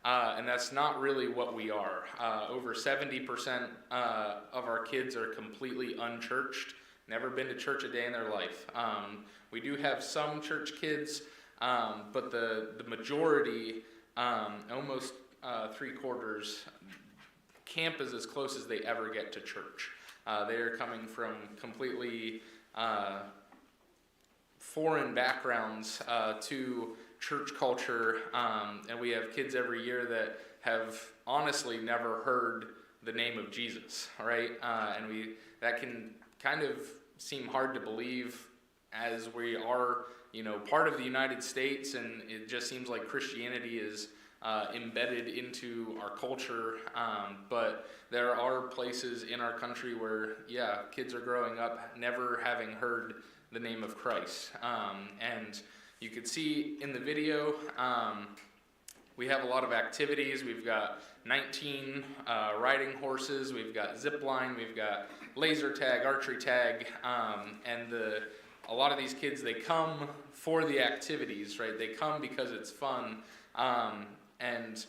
And that's not really what we are. Over 70% of our kids are completely unchurched, never been to church a day in their life. We do have some church kids, but the majority, almost 3/4, camp is as close as they ever get to church. They are coming from completely foreign backgrounds to church culture, and we have kids every year that have honestly never heard the name of Jesus, right? And that can kind of seem hard to believe, as we are, part of the United States, and it just seems like Christianity is embedded into our culture, but there are places in our country where, kids are growing up never having heard the name of Christ. And you could see in the video, we have a lot of activities. We've got 19 riding horses, we've got zip line, we've got laser tag, archery tag, and a lot of these kids, they come for the activities, right? They come because it's fun, and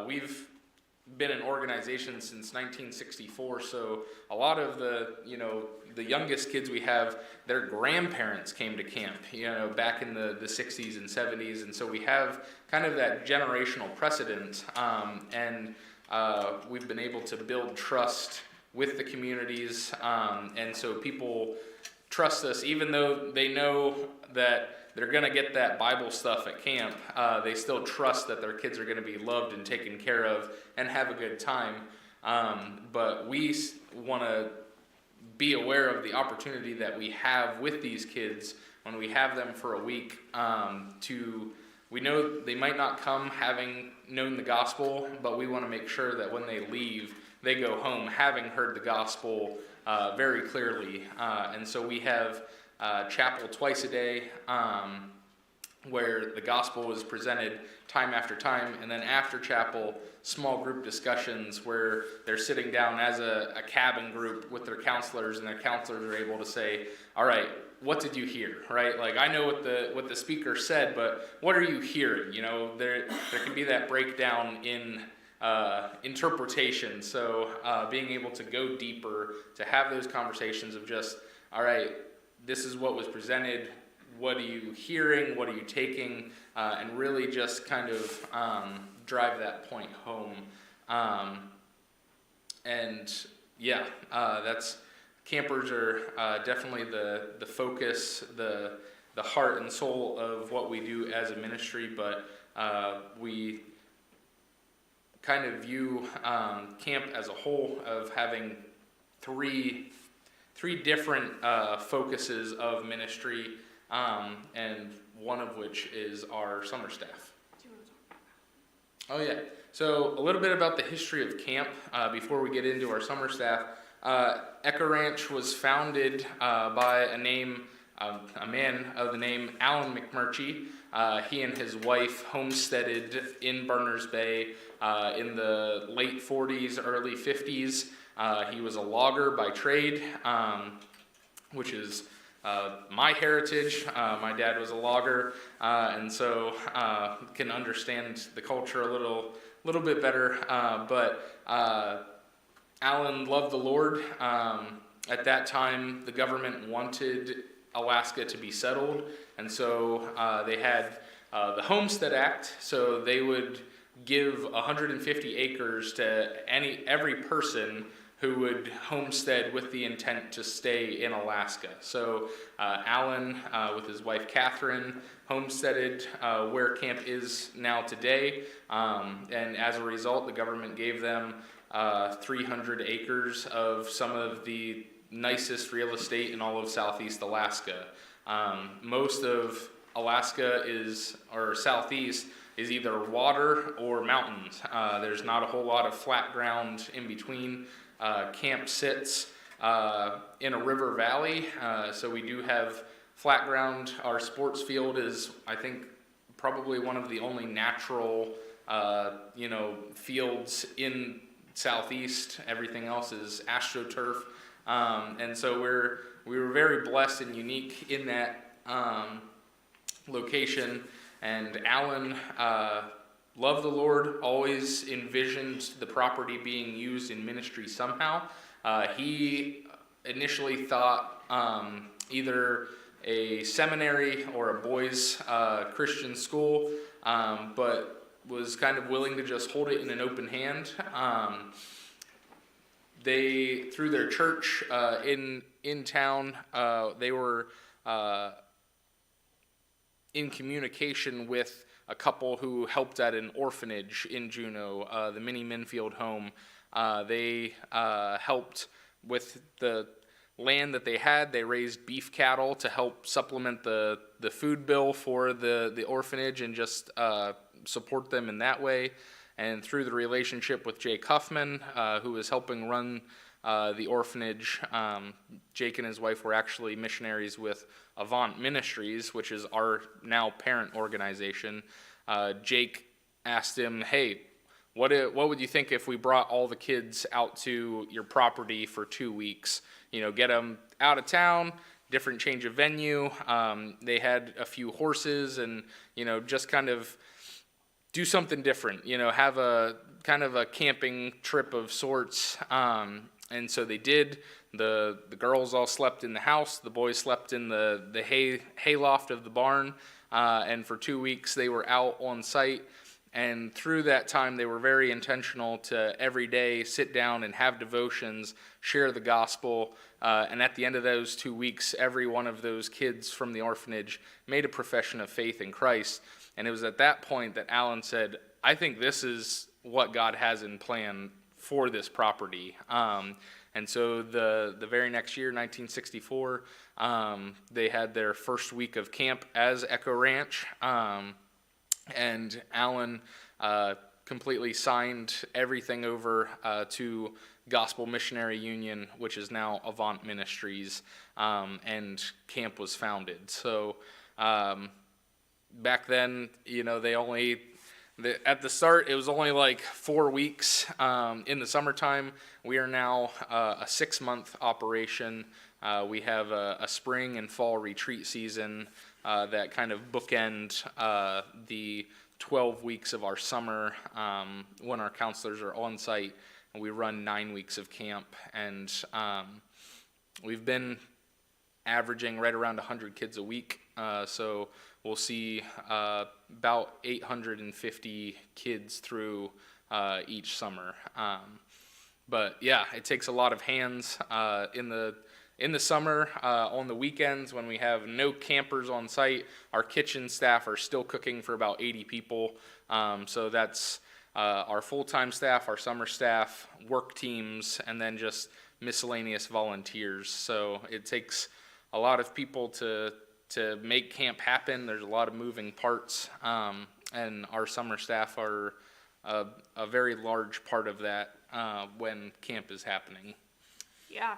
we've been an organization since 1964, so a lot of the youngest kids we have, their grandparents came to camp, back in the 60s and 70s, and so we have kind of that generational precedent, and we've been able to build trust with the communities, and so people trust us, even though they know that they're going to get that Bible stuff at camp. They still trust that their kids are going to be loved and taken care of and have a good time. But we want to be aware of the opportunity that we have with these kids when we have them for a week. We know they might not come having known the gospel, but we want to make sure that when they leave, they go home having heard the gospel very clearly. And so we have chapel twice a day, where the gospel is presented time after time, and then after chapel, small group discussions where they're sitting down as a cabin group with their counselors, and their counselors are able to say, all right, what did you hear, right? Like, I know what the speaker said, but what are you hearing? There can be that breakdown in interpretation, so being able to go deeper, to have those conversations of just, all right, this is what was presented, what are you hearing, what are you taking, and really just kind of drive that point home. Campers are definitely the focus, the heart and soul of what we do as a ministry, but we kind of view camp as a whole of having three different focuses of ministry, and one of which is our summer staff. Oh yeah, so a little bit about the history of camp before we get into our summer staff. Echo Ranch was founded by a man of the name Alan McMurtry. He and his wife homesteaded in Berners Bay in the late 40s, early 50s. He was a logger by trade, which is my heritage. My dad was a logger, and so can understand the culture a little bit better. But Alan loved the Lord. At that time, the government wanted Alaska to be settled, and so they had the Homestead Act, so they would give 150 acres to every person who would homestead with the intent to stay in Alaska. So Alan, with his wife Catherine, homesteaded where camp is now today, and as a result, the government gave them 300 acres of some of the nicest real estate in all of Southeast Alaska. Most of Alaska Southeast is either water or mountains. There's not a whole lot of flat ground in between. Camp sits in a river valley, so we do have flat ground. Our sports field is, I think, probably one of the only natural, fields in Southeast. Everything else is AstroTurf, and so we were very blessed and unique in that location. And Alan loved the Lord, always envisioned the property being used in ministry somehow. He initially thought either a seminary or a boys' Christian school, but was kind of willing to just hold it in an open hand. They, through their church in town, they were in communication with a couple who helped at an orphanage in Juneau, the Minnie Minfield Home. They helped with the land that they had. They raised beef cattle to help supplement the food bill for the orphanage and just support them in that way. And through the relationship with Jake Huffman, who was helping run the orphanage, Jake and his wife were actually missionaries with Avant Ministries, which is our now parent organization. Jake asked him, hey, what would you think if we brought all the kids out to your property for 2 weeks? Get them out of town, different change of venue. They had a few horses and, just kind of do something different, have a kind of a camping trip of sorts. And so they did. The girls all slept in the house. The boys slept in the hay loft of the barn. And for 2 weeks they were out on site. And through that time, they were very intentional to every day sit down and have devotions, share the gospel. And at the end of those 2 weeks, every one of those kids from the orphanage made a profession of faith in Christ. And it was at that point that Alan said, I think this is what God has in plan for this property. And so the very next year, 1964, they had their first week of camp as Echo Ranch. And Alan completely signed everything over to Gospel Missionary Union, which is now Avant Ministries, and camp was founded. So back then, at the start, it was only like 4 weeks in the summertime. We are now a 6-month operation. We have a spring and fall retreat season that kind of bookend the 12 weeks of our summer when our counselors are on site, and we run 9 weeks of camp. And we've been averaging right around 100 kids a week, so we'll see about 850 kids through each summer. But yeah, it takes a lot of hands in the summer, on the weekends when we have no campers on site. Our kitchen staff are still cooking for about 80 people. So that's our full-time staff, our summer staff, work teams, and then just miscellaneous volunteers. So it takes a lot of people to make camp happen. There's a lot of moving parts, and our summer staff are a very large part of that when camp is happening. Yeah.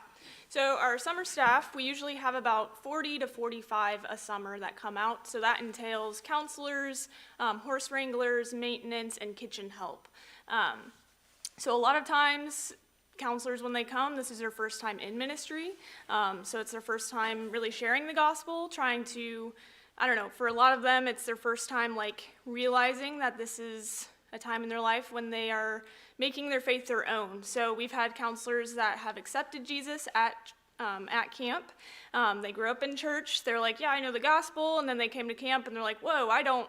So our summer staff, we usually have about 40 to 45 a summer that come out. So that entails counselors, horse wranglers, maintenance, and kitchen help. So a lot of times, counselors, when they come, this is their first time in ministry. So it's their first time really sharing the gospel, trying to, for a lot of them, it's their first time realizing that this is a time in their life when they are making their faith their own. So we've had counselors that have accepted Jesus at camp. They grew up in church. They're like, yeah, I know the gospel. And then they came to camp and they're like, whoa, I don't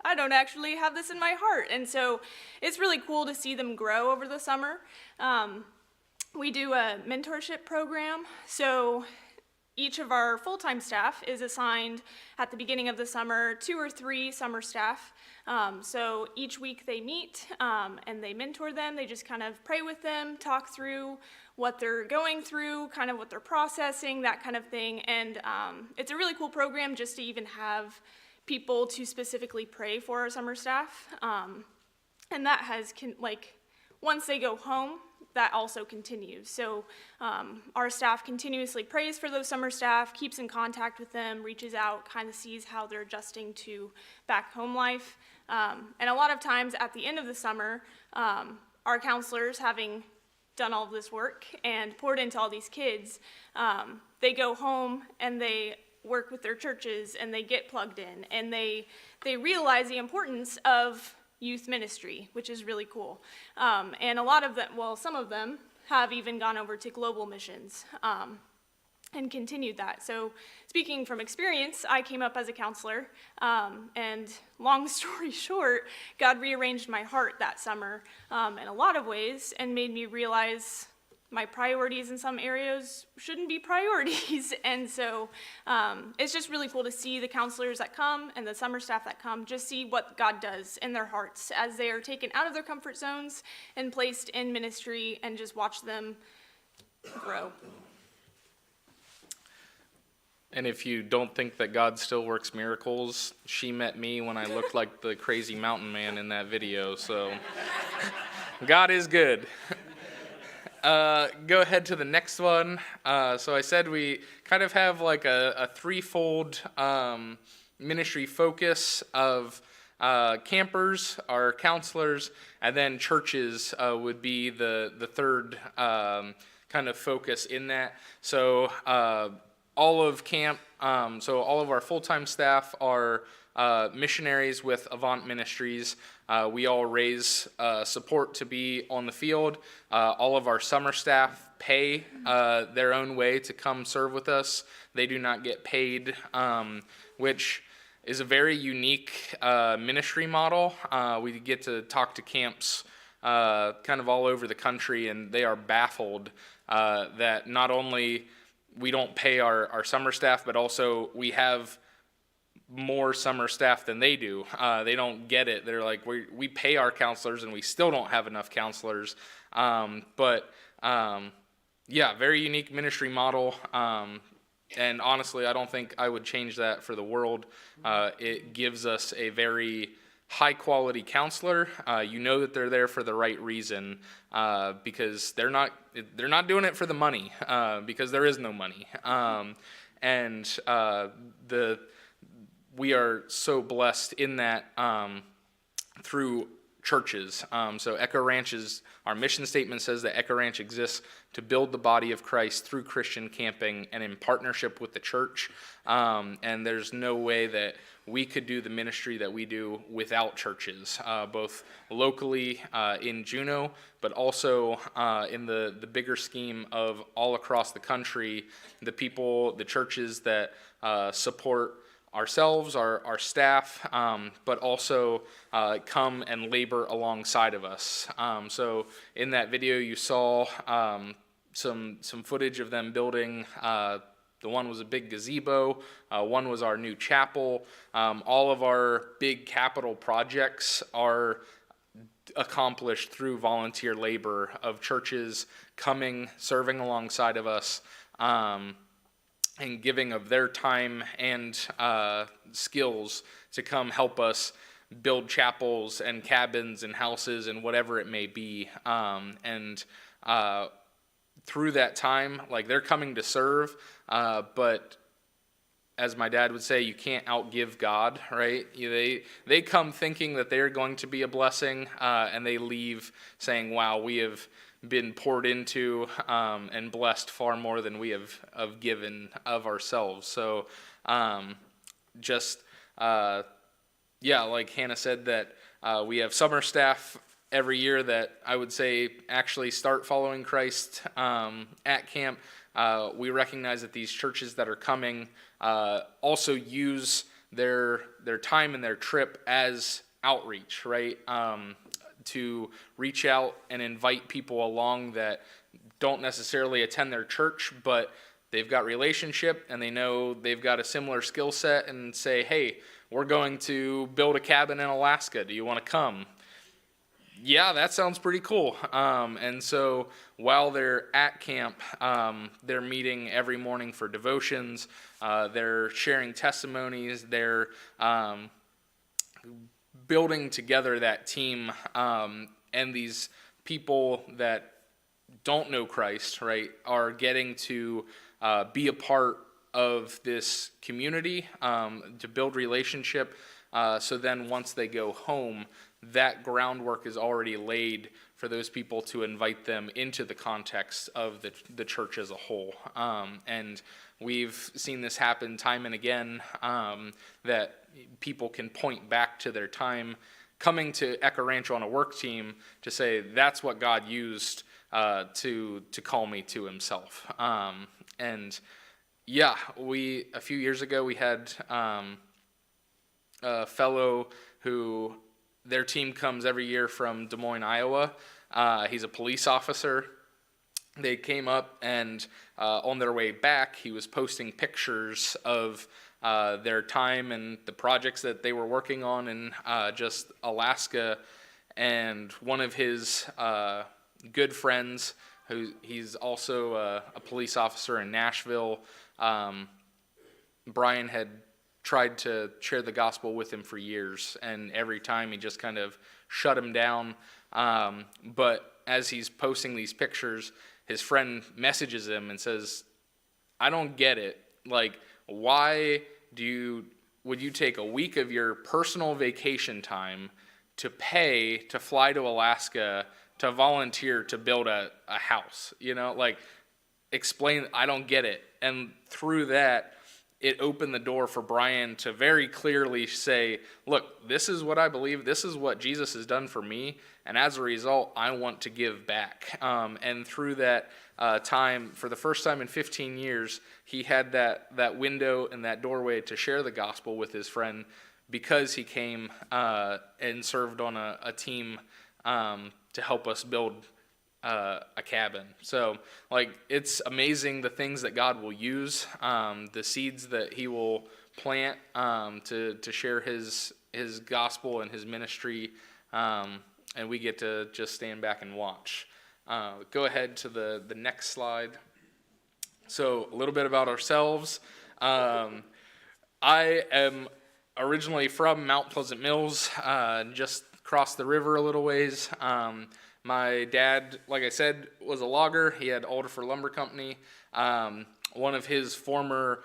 actually have this in my heart. And so it's really cool to see them grow over the summer. We do a mentorship program. So each of our full-time staff is assigned at the beginning of the summer 2 or 3 summer staff. So each week they meet and they mentor them. They just kind of pray with them, talk through what they're going through, kind of what they're processing, that kind of thing. And it's a really cool program just to even have people to specifically pray for our summer staff. And that has, once they go home, that also continues. So our staff continuously prays for those summer staff, keeps in contact with them, reaches out, kind of sees how they're adjusting to back home life. And a lot of times at the end of the summer, our counselors, having done all of this work and poured into all these kids, they go home and they work with their churches and they get plugged in and they realize the importance of youth ministry, which is really cool. And a lot of them, well, some of them have even gone over to global missions and continued that. So speaking from experience, I came up as a counselor, and long story short, God rearranged my heart that summer in a lot of ways and made me realize my priorities in some areas shouldn't be priorities. And so it's just really cool to see the counselors that come and the summer staff that come, just see what God does in their hearts as they are taken out of their comfort zones and placed in ministry, and just watch them grow. And if you don't think that God still works miracles, she met me when I looked like the crazy mountain man in that video, so God is good. Go ahead to the next one. So I said we kind of have like a threefold ministry focus of campers, our counselors, and then churches would be the third kind of focus in that. So all of camp, so all of our full-time staff are missionaries with Avant Ministries. We all raise support to be on the field. All of our summer staff pay their own way to come serve with us. They do not get paid, which is a very unique ministry model. We get to talk to camps kind of all over the country, and they are baffled that not only we don't pay our summer staff, but also we have more summer staff than they do. They don't get it. They're like, we pay our counselors and we still don't have enough counselors. But very unique ministry model. And honestly, I don't think I would change that for the world. It gives us a very high quality counselor. You know that they're there for the right reason, because they're not doing it for the money, because there is no money. We are so blessed in that through churches. So Echo Ranch our mission statement says that Echo Ranch exists to build the body of Christ through Christian camping and in partnership with the church. And there's no way that we could do the ministry that we do without churches, both locally in Juneau, but also in the bigger scheme of all across the country, the churches that support ourselves, our staff, but also come and labor alongside of us. So in that video you saw some footage of them building. The one was a big gazebo. One was our new chapel. All of our big capital projects are accomplished through volunteer labor of churches coming, serving alongside of us, and giving of their time and skills to come help us build chapels and cabins and houses and whatever it may be. Through that time, like, they're coming to serve, but as my dad would say, you can't outgive God, right? They come thinking that they're going to be a blessing, and they leave saying, wow, we have been poured into and blessed far more than we have given of ourselves. So like Hannah said, that we have summer staff every year that I would say actually start following Christ at camp. We recognize that these churches that are coming also use their time and their trip as outreach, right? To reach out and invite people along that don't necessarily attend their church, but they've got relationship and they know they've got a similar skill set, and say, hey, we're going to build a cabin in Alaska. Do you want to come? Yeah, that sounds pretty cool. And so while they're at camp, they're meeting every morning for devotions. They're sharing testimonies. They're building together that team, and these people that don't know Christ, right, are getting to be a part of this community, to build relationship. So then once they go home, that groundwork is already laid for those people to invite them into the context of the church as a whole. And we've seen this happen time and again, that people can point back to their time coming to Echo Ranch on a work team to say that's what God used to call me to himself. And yeah, a few years ago, we had a fellow who, their team comes every year from Des Moines, Iowa. He's a police officer. They came up, and on their way back, he was posting pictures of their time and the projects that they were working on in just Alaska. And one of his good friends, he's also a police officer in Nashville, Brian had tried to share the gospel with him for years, and every time he just kind of shut him down. But as he's posting these pictures, his friend messages him and says, I don't get it. Like, why would you take a week of your personal vacation time to pay to fly to Alaska to volunteer to build a house? Like, explain, I don't get it. And through that, it opened the door for Brian to very clearly say, look, this is what I believe, this is what Jesus has done for me, and as a result, I want to give back. And through that time, for the first time in 15 years, he had that window and that doorway to share the gospel with his friend, because he came and served on a team to help us build a cabin. So, like, it's amazing the things that God will use, the seeds that he will plant to share his gospel and his ministry, and we get to just stand back and watch. Go ahead to the next slide. So, a little bit about ourselves. I am originally from Mount Pleasant Mills, just across the river a little ways. My dad, like I said, was a logger. He had Alderfer Lumber Company. One of his former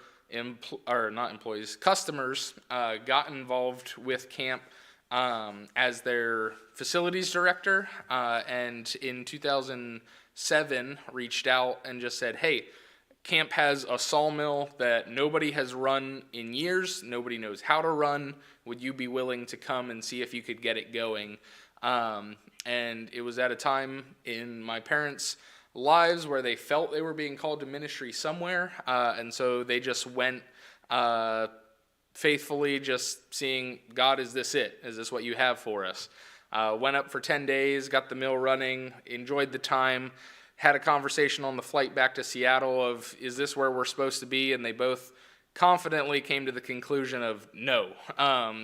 customers got involved with camp as their facilities director, and in 2007 reached out and just said, hey, camp has a sawmill that nobody has run in years. Nobody knows how to run. Would you be willing to come and see if you could get it going? And it was at a time in my parents' lives where they felt they were being called to ministry somewhere, and so they just went faithfully, just seeing, God, is this it? Is this what you have for us? Went up for 10 days, got the mill running, enjoyed the time, had a conversation on the flight back to Seattle of, is this where we're supposed to be? And they both confidently came to the conclusion of, no,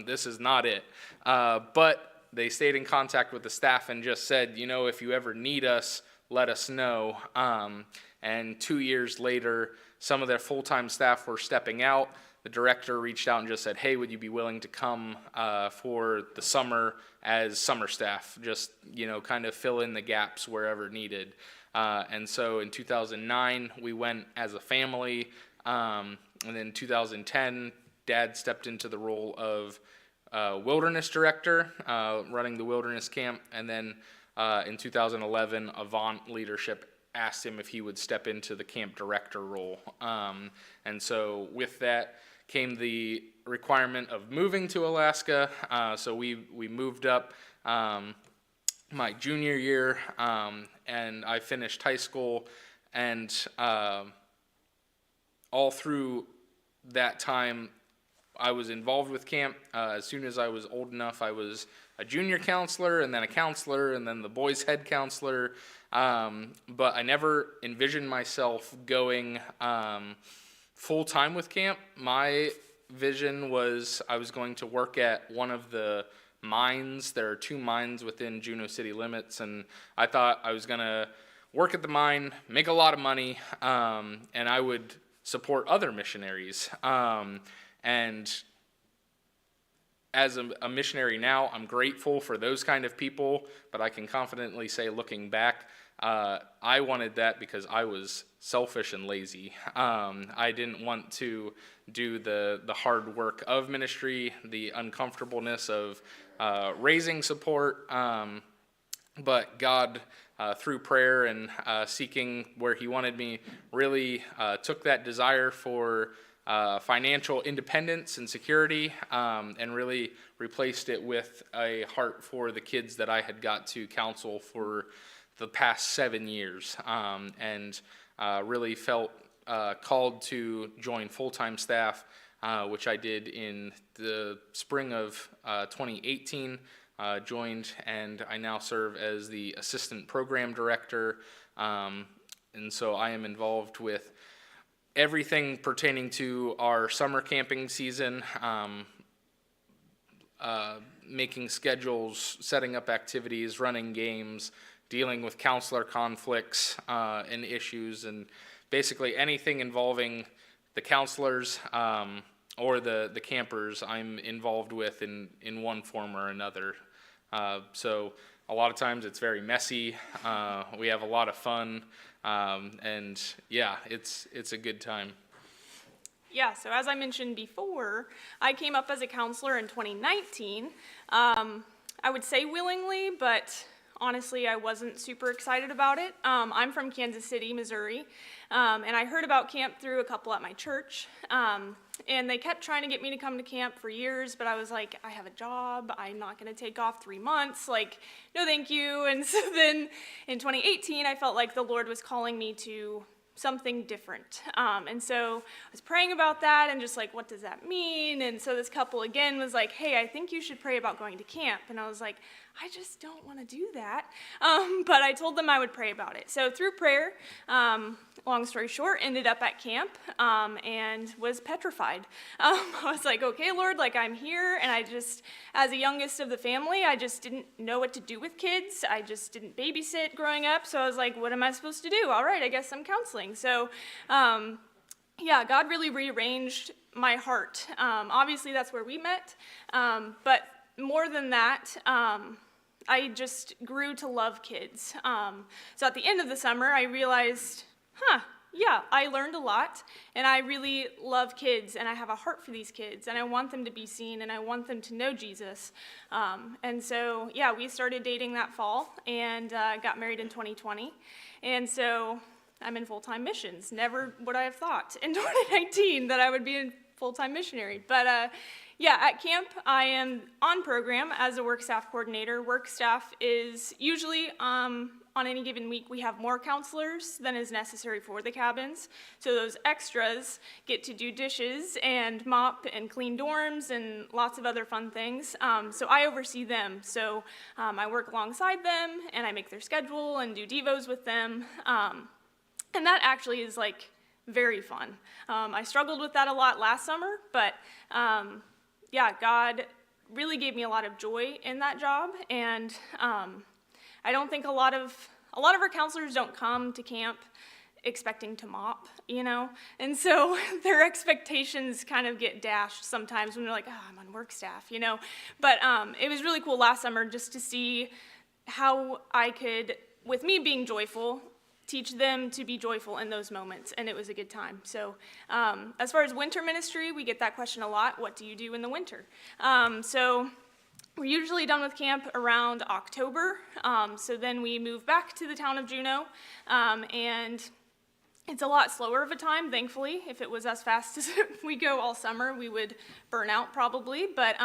this is not it. But they stayed in contact with the staff and just said, if you ever need us, let us know. And 2 years later, some of their full-time staff were stepping out. The director reached out and just said, hey, would you be willing to come for the summer as summer staff? Just, kind of fill in the gaps wherever needed. And so in 2009, we went as a family. And then 2010, Dad stepped into the role of wilderness director, running the wilderness camp. And then in 2011, Avant leadership asked him if he would step into the camp director role. And so with that came the requirement of moving to Alaska. So we moved up my junior year, and I finished high school. And all through that time, I was involved with camp. As soon as I was old enough, I was a junior counselor, and then a counselor, and then the boys' head counselor. But I never envisioned myself going full-time with camp. My vision was I was going to work at one of the mines. There are 2 mines within Juneau city limits, and I thought I was going to work at the mine, make a lot of money, and I would support other missionaries. And as a missionary now, I'm grateful for those kind of people, but I can confidently say, looking back, I wanted that because I was selfish and lazy. I didn't want to do the hard work of ministry, the uncomfortableness of raising support, but God, through prayer and seeking where he wanted me, really took that desire for financial independence and security, and really replaced it with a heart for the kids that I had got to counsel for the past 7 years, and really felt called to join full-time staff, which I did in the spring of 2018, joined, and I now serve as the assistant program director, and so I am involved with everything pertaining to our summer camping season, making schedules, setting up activities, running games, dealing with counselor conflicts and issues, and basically anything involving the counselors or the campers I'm involved with in one form or another. So a lot of times it's very messy. We have a lot of fun. And yeah, it's a good time. Yeah, so as I mentioned before, I came up as a counselor in 2019. I would say willingly, but honestly, I wasn't super excited about it. I'm from Kansas City, Missouri, and I heard about camp through a couple at my church, and they kept trying to get me to come to camp for years, but I was like, I have a job, I'm not going to take off 3 months, like, no thank you. And so then in 2018, I felt like the Lord was calling me to something different. And so I was praying about that and just like, what does that mean? And so this couple again was like, hey, I think you should pray about going to camp. And I was like, I just don't want to do that. But I told them I would pray about it. So through prayer, long story short, ended up at camp and was petrified. I was like, okay, Lord, like I'm here. And I just, as the youngest of the family, I just didn't know what to do with kids. I just didn't babysit growing up. So I was like, what am I supposed to do? All right, I guess I'm counseling. So yeah, God really rearranged my heart. Obviously, that's where we met. But more than that, I just grew to love kids. So at the end of the summer, I realized, yeah, I learned a lot, and I really love kids, and I have a heart for these kids, and I want them to be seen, and I want them to know Jesus. And so, yeah, we started dating that fall, and got married in 2020. And so I'm in full-time missions. Never would I have thought in 2019 that I would be in full-time missionary. But yeah, at camp, I am on program as a work staff coordinator. Work staff is usually, on any given week, we have more counselors than is necessary for the cabins. So those extras get to do dishes and mop and clean dorms and lots of other fun things. So I oversee them. So I work alongside them, and I make their schedule and do devos with them. And that actually is like very fun. I struggled with that a lot last summer, but yeah, God really gave me a lot of joy in that job, and I don't think a lot of our counselors don't come to camp expecting to mop, you know, and so their expectations kind of get dashed sometimes when they're like, I'm on work staff, you know, but it was really cool last summer just to see how I could, with me being joyful, teach them to be joyful in those moments, and it was a good time. So as far as winter ministry, we get that question a lot. What do you do in the winter? So we're usually done with camp around October, so then we move back to the town of Juneau, and it's a lot slower of a time, thankfully. If it was as fast as we go all summer, we would burn out probably, but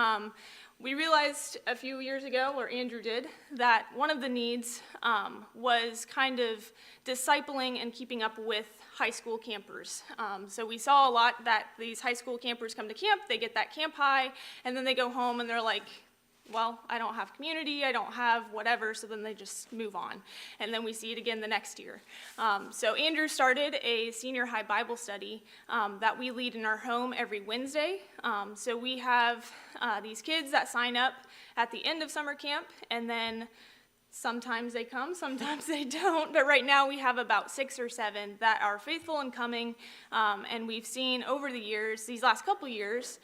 we realized a few years ago, or Andrew did, that one of the needs was kind of discipling and keeping up with high school campers. So we saw a lot that these high school campers come to camp, they get that camp high, and then they go home and they're like, well, I don't have community, I don't have whatever, so then they just move on. And then we see it again the next year. So Andrew started a senior high Bible study that we lead in our home every Wednesday. So we have these kids that sign up at the end of summer camp, and then sometimes they come, sometimes they don't, but right now we have about 6 or 7 that are faithful in coming, and we've seen over the years, these last couple years,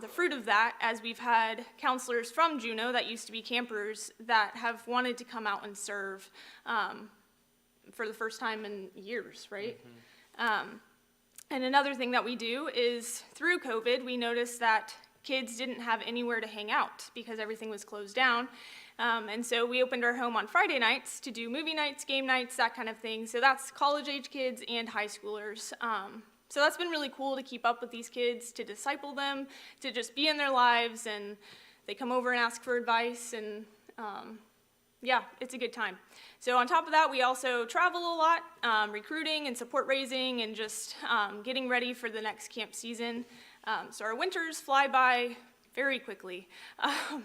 the fruit of that, as we've had counselors from Juneau that used to be campers that have wanted to come out and serve for the first time in years, right? Mm-hmm. And another thing that we do is, through COVID, we noticed that kids didn't have anywhere to hang out because everything was closed down. And so we opened our home on Friday nights to do movie nights, game nights, that kind of thing. So that's college-age kids and high schoolers. So that's been really cool to keep up with these kids, to disciple them, to just be in their lives, and they come over and ask for advice, and yeah, it's a good time. So on top of that, we also travel a lot, recruiting and support raising and just getting ready for the next camp season. So our winters fly by very quickly.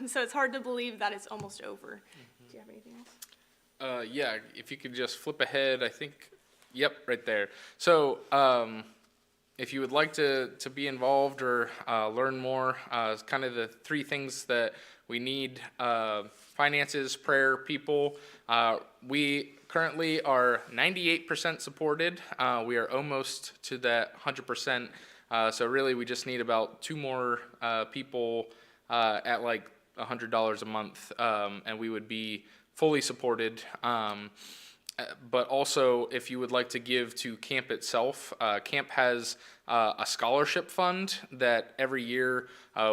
So it's hard to believe that it's almost over. Do you have anything else? Yeah, if you could just flip ahead, I think, yep, right there. So if you would like to be involved or learn more, kind of the three things that we need: finances, prayer, people. We currently are 98% supported. We are almost to that 100%. So really, we just need about 2 more people at like $100 a month, and we would be fully supported. But also, if you would like to give to camp itself, camp has a scholarship fund that every year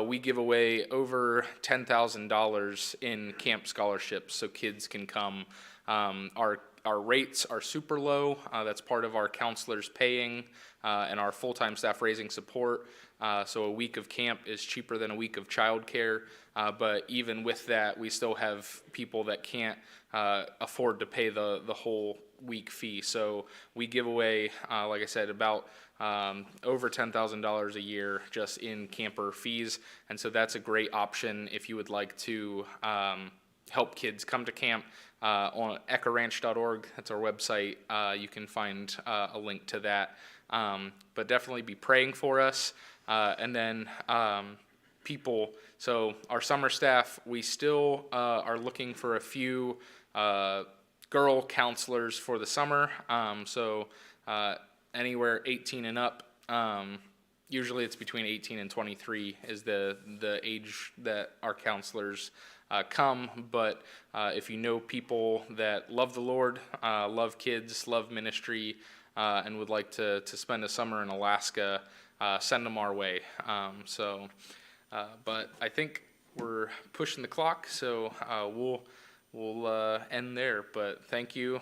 we give away over $10,000 in camp scholarships so kids can come. Our rates are super low. That's part of our counselors paying and our full-time staff raising support. So a week of camp is cheaper than a week of childcare. But even with that, we still have people that can't afford to pay the whole week fee. So we give away, like I said, about over $10,000 a year just in camper fees. And so that's a great option if you would like to help kids come to camp. On echoranch.org, that's our website. You can find a link to that. But definitely be praying for us. And then people. So our summer staff, we still are looking for a few girl counselors for the summer. So anywhere 18 and up. Usually it's between 18 and 23 is the age that our counselors come. But if you know people that love the Lord, love kids, love ministry, and would like to spend a summer in Alaska, send them our way. But I think we're pushing the clock, so we'll end there. But thank you.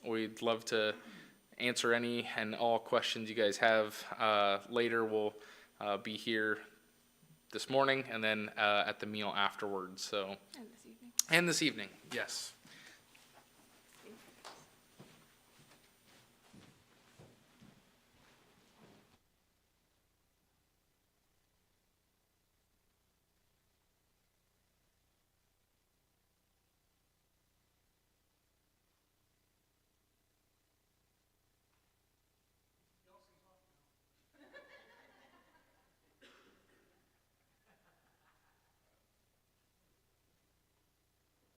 We'd love to answer any and all questions you guys have. Later we'll be here this morning and then at the meal afterwards. So And this evening. and this evening, yes.